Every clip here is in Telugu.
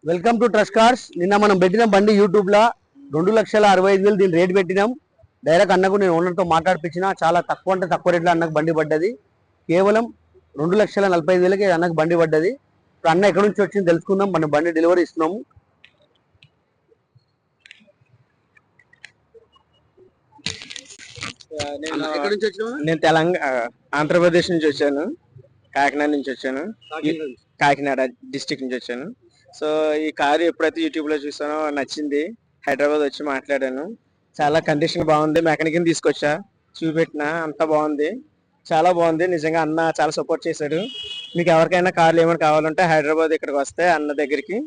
Welcome to trust cars. నిన్న మనం పెట్టిన బండి యూట్యూబ్ లా 2,65,000 దీని రేట్ పెట్టినాం. డైరెక్ట్ అన్నకు నేను ఓనర్తో మాట్లాడిపించిన చాలా తక్కువ అంటే తక్కువ రేట్లో అన్నకు బండి పడ్డది. కేవలం 2,45,000కి అన్నకు బండి పడ్డది. ఇప్పుడు అన్న ఎక్కడి నుంచి వచ్చింది తెలుసుకుందాం. మనం బండి డెలివరీ ఇస్తున్నాము. నేను ఆంధ్రప్రదేశ్ నుంచి వచ్చాను, కాకినాడ నుంచి వచ్చాను, కాకినాడ డిస్టిక్ నుంచి వచ్చాను. సో ఈ కారు ఎప్పుడైతే యూట్యూబ్ లో చూసానో నచ్చింది. హైదరాబాద్ వచ్చి మాట్లాడాను. చాలా కండిషన్ బాగుంది. మెకానిక్ ని తీసుకొచ్చా, చూపెట్టిన, అంతా బాగుంది, చాలా బాగుంది. నిజంగా అన్న చాలా సపోర్ట్ చేశాడు. మీకు ఎవరికైనా కార్లు ఏమైనా కావాలంటే హైదరాబాద్ ఇక్కడికి వస్తే అన్న దగ్గరికి,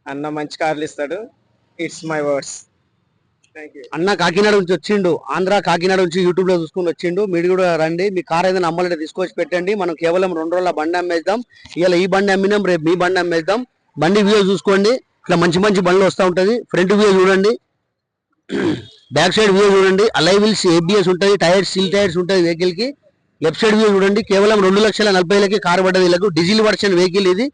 అన్న మంచి కార్లు ఇస్తాడు. It's my words. అన్న కాకినాడ నుంచి వచ్చిండు, ఆంధ్ర కాకినాడ నుంచి యూట్యూబ్ లో చూసుకుని వచ్చిండు. మీరు కూడా రండి. మీ కార్ ఏదైనా అమ్మాలంటే తీసుకొచ్చి పెట్టండి. మనం కేవలం 2 రోజుల బండి అమ్మేద్దాం. ఇలా ఈ బండి అమ్మినాం, రేపు మీ బండి అమ్మేద్దాం. బండి వ్యూ చూసుకోండి. ఇట్లా మంచి మంచి బండ్లు వస్తూ ఉంటది. ఫ్రంట్ వ్యూ చూడండి, బ్యాక్ సైడ్ వ్యూ చూడండి. అలై వీల్స్, ఏబిఎస్ ఉంటుంది, టైర్స్ సీల్ టైర్స్ ఉంటుంది వెహికల్ కి. లెఫ్ట్ సైడ్ వ్యూ చూడండి. కేవలం 2,40,000కి కారు పడ్డది. వీళ్ళకు డీజిల్ వర్షన్ వెహికల్, ఇది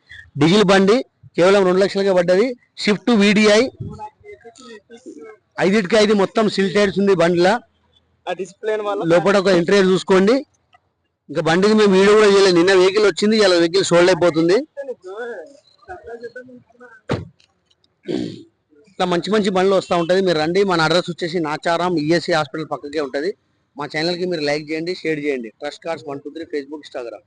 డీజిల్ బండి. కేవలం 2 లక్షలకే పడ్డది. షిఫ్ట్ VDI 5/5 మొత్తం సిల్ టైర్స్ ఉంది బండిలా. లోపల ఒక ఇంటీరియర్ చూసుకోండి. ఇంకా బండికి మేము వీడియో కూడా చేయలేదు. నిన్న వెహికల్ వచ్చింది, ఇలా వెహికల్ సోల్డ్ అయిపోతుంది. ఇట్లా మంచి మంచి బండ్లు వస్తూ ఉంటుంది. మీరు రండి. మన అడ్రస్ వచ్చేసి నాచారం ESC హాస్పిటల్ పక్కకే ఉంటుంది. మా ఛానల్కి మీరు లైక్ చేయండి, షేర్ చేయండి. Trust cars 123 Facebook, Instagram.